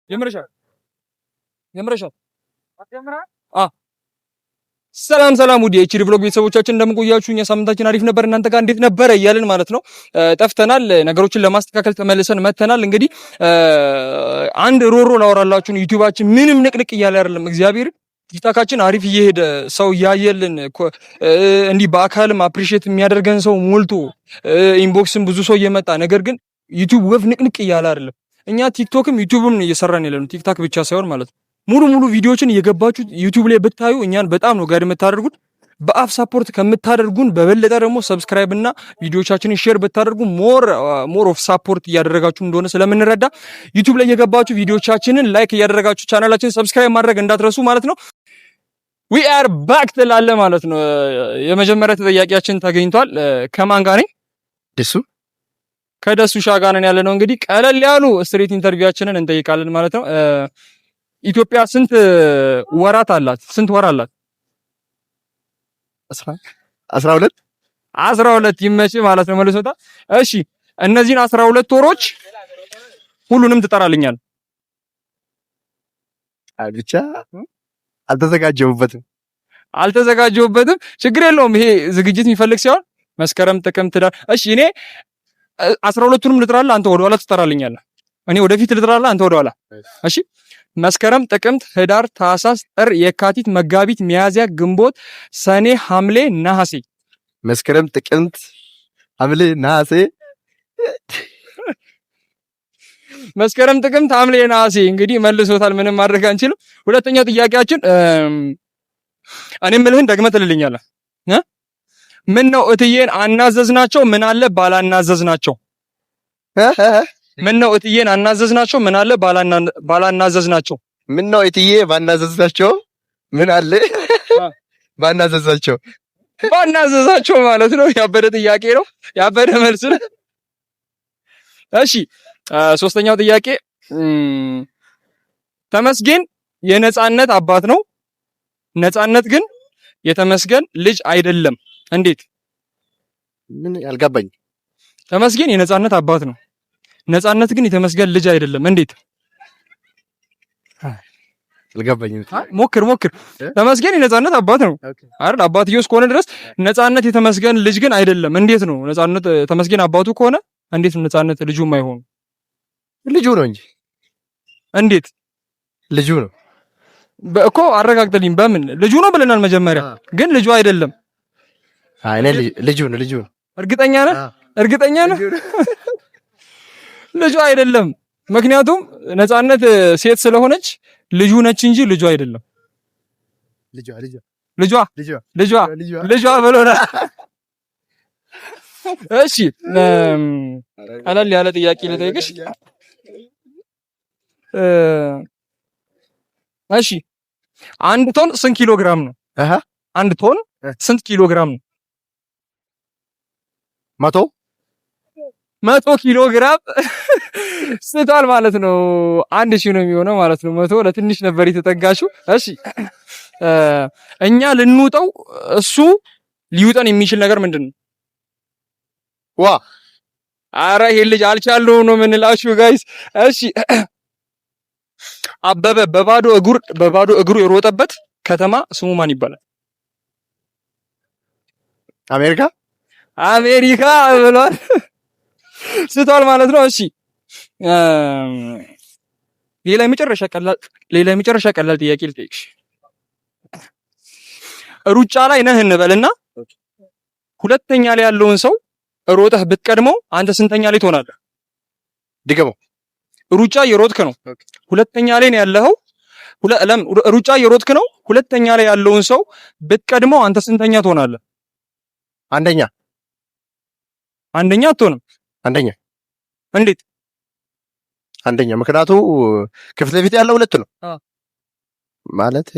የምረሻ ሰላም ውድ የኤችዲ ብሎግ ቤተሰቦቻችን እንደምንቆያችሁ፣ እኛ ሳምንታችን አሪፍ ነበር። እናንተ ጋር እንዴት ነበረ እያልን ማለት ነው ጠፍተናል። ነገሮችን ለማስተካከል ተመልሰን መተናል። እንግዲህ አንድ ሮሮ ላወራላችሁ። ዩቲዩባችን ምንም ንቅንቅ እያለ አይደለም። እግዚአብሔር ቲክታካችን አሪፍ እየሄደ ሰው እያየልን እንዲህ በአካልም አፕሪሺየት የሚያደርገን ሰው ሞልቶ ኢንቦክስም ብዙ ሰው እየመጣ ነገር ግን ዩቲዩብ ወፍ ንቅንቅ እያለ አይደለም። እኛ ቲክቶክም ዩቲዩብም እየሰራን ያለነው ቲክታክ ብቻ ሳይሆን ማለት ነው ሙሉ ቪዲዮዎችን እየገባችሁ ዩቲዩብ ላይ ብታዩ እኛን በጣም ነው ጋር የምታደርጉት። በአፍ ሳፖርት ከምታደርጉን በበለጠ ደግሞ ሰብስክራይብ እና ቪዲዮዎቻችንን ሼር ብታደርጉ ሞር ኦፍ ሳፖርት እያደረጋችሁ እንደሆነ ስለምንረዳ ዩቲዩብ ላይ እየገባችሁ ቪዲዮዎቻችንን ላይክ እያደረጋችሁ ቻናላችንን ሰብስክራይብ ማድረግ እንዳትረሱ ማለት ነው። ዊ አር ባክ ትላለ ማለት ነው። የመጀመሪያ ተጠያቂያችን ተገኝቷል። ከማን ጋር ነኝ? ከደሱ ጋር ነን ያለ ነው። እንግዲህ ቀለል ያሉ ስትሬት ኢንተርቪዋችንን እንጠይቃለን ማለት ነው። ኢትዮጵያ ስንት ወራት አላት? ስንት ወር አላት? 12 ይመች ማለት ነው መልሶታ። እሺ እነዚህን 12 ወሮች ሁሉንም ትጠራልኛል? ብቻ አልተዘጋጀሁበትም። ችግር የለውም። ይሄ ዝግጅት የሚፈልግ ሲሆን መስከረም፣ ጥቅምት፣ ህዳር። እሺ እኔ 12ቱንም ልጥራለህ፣ አንተ ወደኋላ ትጠራልኛለህ። እኔ ወደፊት ልጥራለህ፣ አንተ ወደኋላ። እሺ መስከረም፣ ጥቅምት፣ ህዳር፣ ታህሳስ፣ ጥር፣ የካቲት፣ መጋቢት፣ ሚያዝያ፣ ግንቦት፣ ሰኔ፣ ሐምሌ፣ ነሐሴ። መስከረም፣ ጥቅምት፣ ሐምሌ፣ ነሐሴ። መስከረም፣ ጥቅምት፣ ሐምሌ፣ ነሐሴ። እንግዲህ መልሶታል። ምንም ማድረግ አንችልም። ሁለተኛው ጥያቄያችን እኔ የምልህን ደግመህ ትልልኛለህ። ምን ነው እትዬን አናዘዝናቸው? ምን አለ ባላናዘዝናቸው? ምን ነው እትዬን አናዘዝናቸው? ምን አለ ባላናዘዝናቸው? ምን ነው እትዬ ባናዘዝናቸው? ምን አለ ባናዘዛቸው ማለት ነው። ያበደ ጥያቄ ነው። ያበደ መልስ ነው። እሺ ሶስተኛው ጥያቄ ተመስገን የነጻነት አባት ነው። ነጻነት ግን የተመስገን ልጅ አይደለም። እንዴት? ምን ያልገባኝ። ተመስገን የነጻነት አባት ነው። ነጻነት ግን የተመስገን ልጅ አይደለም። እንዴት? አልገባኝም። ሞክር። ተመስገን የነጻነት አባት ነው አይደል? አባትየው እስከሆነ ድረስ ነጻነት የተመስገን ልጅ ግን አይደለም። እንዴት ነው? ነጻነት ተመስገን አባቱ ከሆነ እንዴት ነው ነጻነት ልጁም አይሆኑ? ልጁ ነው እንጂ። እንዴት? ልጁ ነው እኮ አረጋግጥልኝ። በምን ልጁ ነው ብለናል መጀመሪያ፣ ግን ልጁ አይደለም። አይ ልጁ ነው። እርግጠኛ ነህ? ልጁ አይደለም። ምክንያቱም ነጻነት ሴት ስለሆነች ልጁ ነች እንጂ ልጁ አይደለም። ልጇ ብሎናል። እሺ ቀለል ያለ ጥያቄ ልጠይቅሽ። እሺ አንድ ቶን ስንት ኪሎ ግራም ነው? አንድ ቶን ስንት ኪሎ ግራም ነው? 100 ኪሎ ግራም ስቷል ማለት ነው። 1000 ነው የሚሆነው ማለት ነው። 100 ለትንሽ ነበር የተጠጋሽው። እሺ እኛ ልንውጠው እሱ ሊውጠን የሚችል ነገር ምንድነው? አረ ይሄ ልጅ አልቻለውም ነው የምንላችሁ ጋይስ። እሺ አበበ በባዶ እግሩ የሮጠበት ከተማ ስሙ ማን ይባላል? አሜሪካ ብሏል። ስቷል ማለት ነው። እሺ ሌላ የመጨረሻ ቀላል ጥያቄ ልጠይቅሽ። ሩጫ ላይ ነህ እንበልና ሁለተኛ ላይ ያለውን ሰው ሮጠህ ብትቀድመው አንተ ስንተኛ ላይ ትሆናለህ? ድገመው። ሩጫ እየሮጥክ ነው። ሁለተኛ ላይ ነው ያለኸው። ሩጫ እየሮጥክ ነው። ሁለተኛ ላይ ያለውን ሰው ብትቀድመው አንተ ስንተኛ ትሆናለህ? አንደኛ አትሆንም። አንደኛ። እንዴት አንደኛ? ምክንያቱ ከፊት ለፊት ያለው ሁለት ነው ማለት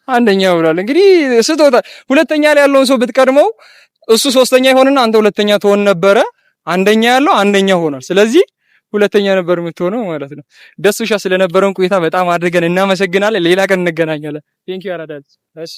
አንደኛ ብሏል። እንግዲህ ስትወጣ ሁለተኛ ላይ ያለውን ሰው ብትቀድመው እሱ ሶስተኛ ይሆንና አንተ ሁለተኛ ትሆን ነበረ። አንደኛ ያለው አንደኛ ሆኗል። ስለዚህ ሁለተኛ ነበር የምትሆነው ማለት ነው። ደሱሻ ስለነበረን ቆይታ በጣም አድርገን እናመሰግናለን። ሌላ ቀን እንገናኛለን። ቴንኪው አራዳት። እሺ